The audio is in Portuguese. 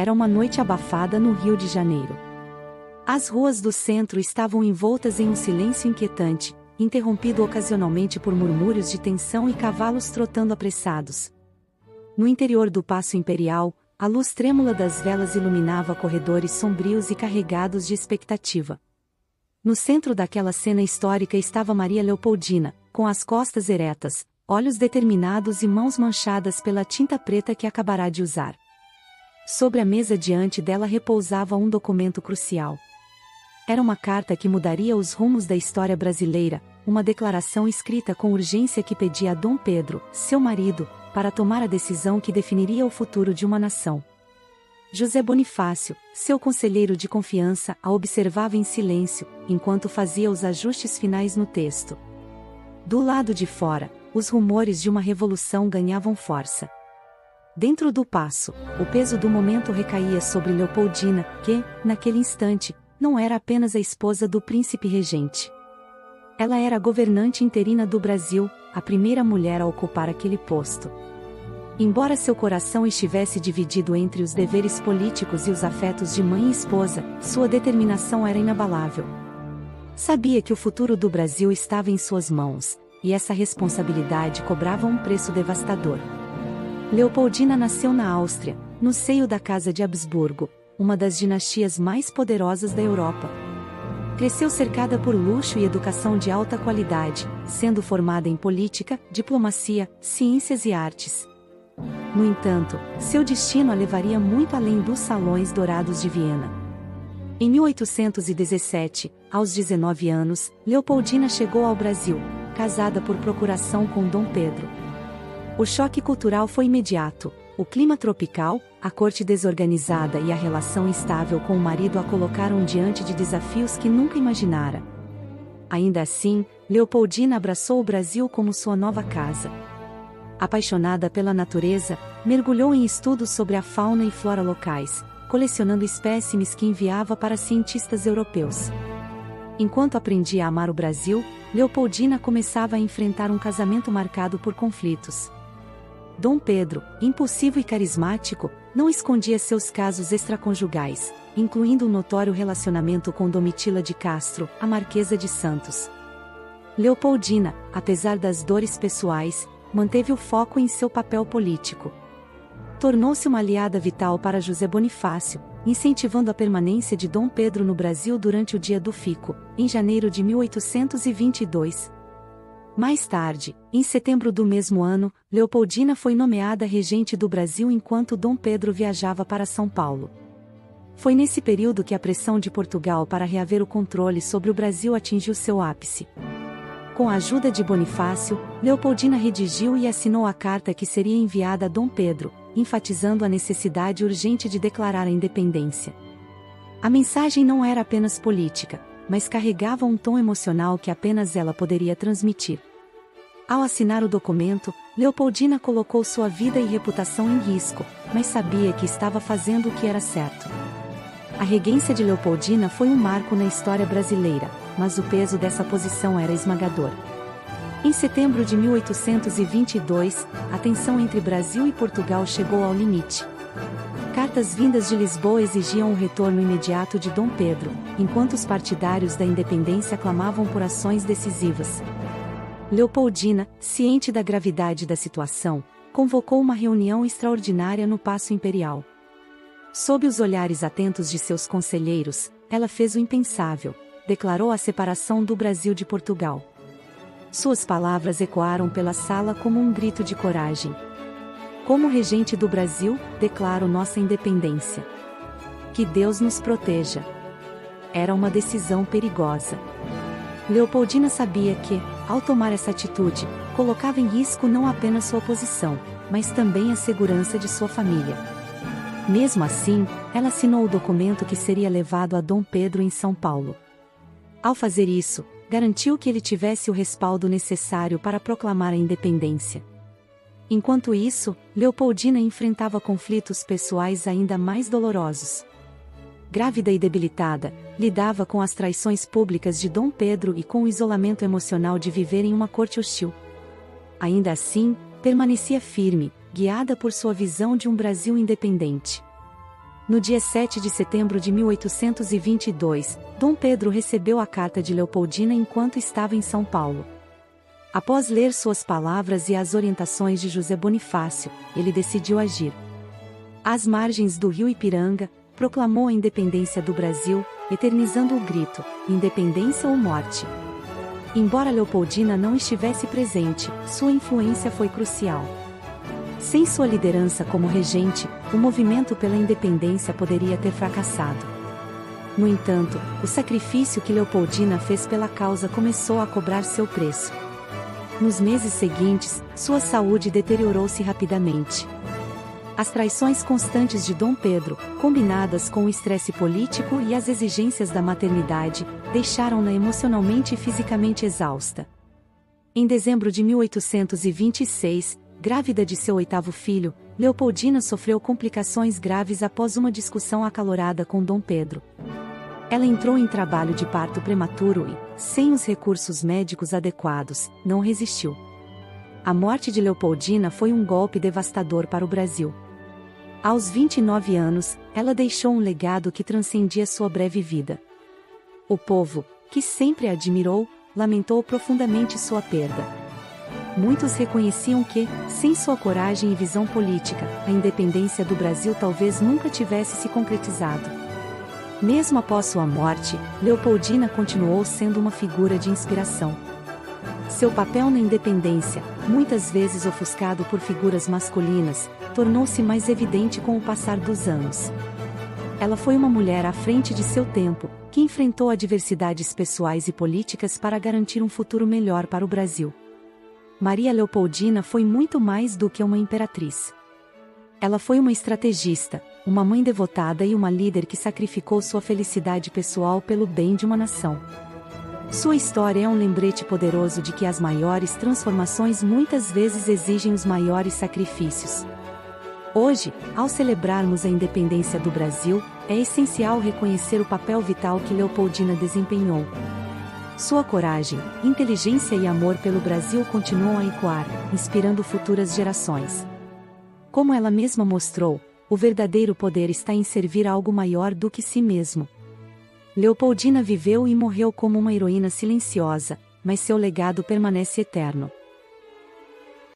Era uma noite abafada no Rio de Janeiro. As ruas do centro estavam envoltas em um silêncio inquietante, interrompido ocasionalmente por murmúrios de tensão e cavalos trotando apressados. No interior do Paço Imperial, a luz trêmula das velas iluminava corredores sombrios e carregados de expectativa. No centro daquela cena histórica estava Maria Leopoldina, com as costas eretas, olhos determinados e mãos manchadas pela tinta preta que acabará de usar. Sobre a mesa diante dela repousava um documento crucial. Era uma carta que mudaria os rumos da história brasileira, uma declaração escrita com urgência que pedia a Dom Pedro, seu marido, para tomar a decisão que definiria o futuro de uma nação. José Bonifácio, seu conselheiro de confiança, a observava em silêncio, enquanto fazia os ajustes finais no texto. Do lado de fora, os rumores de uma revolução ganhavam força. Dentro do paço, o peso do momento recaía sobre Leopoldina, que, naquele instante, não era apenas a esposa do príncipe regente. Ela era a governante interina do Brasil, a primeira mulher a ocupar aquele posto. Embora seu coração estivesse dividido entre os deveres políticos e os afetos de mãe e esposa, sua determinação era inabalável. Sabia que o futuro do Brasil estava em suas mãos, e essa responsabilidade cobrava um preço devastador. Leopoldina nasceu na Áustria, no seio da Casa de Habsburgo, uma das dinastias mais poderosas da Europa. Cresceu cercada por luxo e educação de alta qualidade, sendo formada em política, diplomacia, ciências e artes. No entanto, seu destino a levaria muito além dos salões dourados de Viena. Em 1817, aos 19 anos, Leopoldina chegou ao Brasil, casada por procuração com Dom Pedro. O choque cultural foi imediato. O clima tropical, a corte desorganizada e a relação instável com o marido a colocaram diante de desafios que nunca imaginara. Ainda assim, Leopoldina abraçou o Brasil como sua nova casa. Apaixonada pela natureza, mergulhou em estudos sobre a fauna e flora locais, colecionando espécimes que enviava para cientistas europeus. Enquanto aprendia a amar o Brasil, Leopoldina começava a enfrentar um casamento marcado por conflitos. Dom Pedro, impulsivo e carismático, não escondia seus casos extraconjugais, incluindo um notório relacionamento com Domitila de Castro, a Marquesa de Santos. Leopoldina, apesar das dores pessoais, manteve o foco em seu papel político. Tornou-se uma aliada vital para José Bonifácio, incentivando a permanência de Dom Pedro no Brasil durante o Dia do Fico, em janeiro de 1822. Mais tarde, em setembro do mesmo ano, Leopoldina foi nomeada regente do Brasil enquanto Dom Pedro viajava para São Paulo. Foi nesse período que a pressão de Portugal para reaver o controle sobre o Brasil atingiu seu ápice. Com a ajuda de Bonifácio, Leopoldina redigiu e assinou a carta que seria enviada a Dom Pedro, enfatizando a necessidade urgente de declarar a independência. A mensagem não era apenas política, mas carregava um tom emocional que apenas ela poderia transmitir. Ao assinar o documento, Leopoldina colocou sua vida e reputação em risco, mas sabia que estava fazendo o que era certo. A regência de Leopoldina foi um marco na história brasileira, mas o peso dessa posição era esmagador. Em setembro de 1822, a tensão entre Brasil e Portugal chegou ao limite. Cartas vindas de Lisboa exigiam o retorno imediato de Dom Pedro, enquanto os partidários da independência clamavam por ações decisivas. Leopoldina, ciente da gravidade da situação, convocou uma reunião extraordinária no Paço Imperial. Sob os olhares atentos de seus conselheiros, ela fez o impensável, declarou a separação do Brasil de Portugal. Suas palavras ecoaram pela sala como um grito de coragem. Como regente do Brasil, declaro nossa independência. Que Deus nos proteja. Era uma decisão perigosa. Leopoldina sabia que, ao tomar essa atitude, colocava em risco não apenas sua posição, mas também a segurança de sua família. Mesmo assim, ela assinou o documento que seria levado a Dom Pedro em São Paulo. Ao fazer isso, garantiu que ele tivesse o respaldo necessário para proclamar a independência. Enquanto isso, Leopoldina enfrentava conflitos pessoais ainda mais dolorosos. Grávida e debilitada, lidava com as traições públicas de Dom Pedro e com o isolamento emocional de viver em uma corte hostil. Ainda assim, permanecia firme, guiada por sua visão de um Brasil independente. No dia 7 de setembro de 1822, Dom Pedro recebeu a carta de Leopoldina enquanto estava em São Paulo. Após ler suas palavras e as orientações de José Bonifácio, ele decidiu agir. Às margens do rio Ipiranga, proclamou a independência do Brasil, eternizando o grito: independência ou morte. Embora Leopoldina não estivesse presente, sua influência foi crucial. Sem sua liderança como regente, o movimento pela independência poderia ter fracassado. No entanto, o sacrifício que Leopoldina fez pela causa começou a cobrar seu preço. Nos meses seguintes, sua saúde deteriorou-se rapidamente. As traições constantes de Dom Pedro, combinadas com o estresse político e as exigências da maternidade, deixaram-na emocionalmente e fisicamente exausta. Em dezembro de 1826, grávida de seu 8º filho, Leopoldina sofreu complicações graves após uma discussão acalorada com Dom Pedro. Ela entrou em trabalho de parto prematuro e, sem os recursos médicos adequados, não resistiu. A morte de Leopoldina foi um golpe devastador para o Brasil. Aos 29 anos, ela deixou um legado que transcendia sua breve vida. O povo, que sempre a admirou, lamentou profundamente sua perda. Muitos reconheciam que, sem sua coragem e visão política, a independência do Brasil talvez nunca tivesse se concretizado. Mesmo após sua morte, Leopoldina continuou sendo uma figura de inspiração. Seu papel na independência, muitas vezes ofuscado por figuras masculinas, tornou-se mais evidente com o passar dos anos. Ela foi uma mulher à frente de seu tempo, que enfrentou adversidades pessoais e políticas para garantir um futuro melhor para o Brasil. Maria Leopoldina foi muito mais do que uma imperatriz. Ela foi uma estrategista, uma mãe devotada e uma líder que sacrificou sua felicidade pessoal pelo bem de uma nação. Sua história é um lembrete poderoso de que as maiores transformações muitas vezes exigem os maiores sacrifícios. Hoje, ao celebrarmos a independência do Brasil, é essencial reconhecer o papel vital que Leopoldina desempenhou. Sua coragem, inteligência e amor pelo Brasil continuam a ecoar, inspirando futuras gerações. Como ela mesma mostrou, o verdadeiro poder está em servir a algo maior do que si mesmo. Leopoldina viveu e morreu como uma heroína silenciosa, mas seu legado permanece eterno.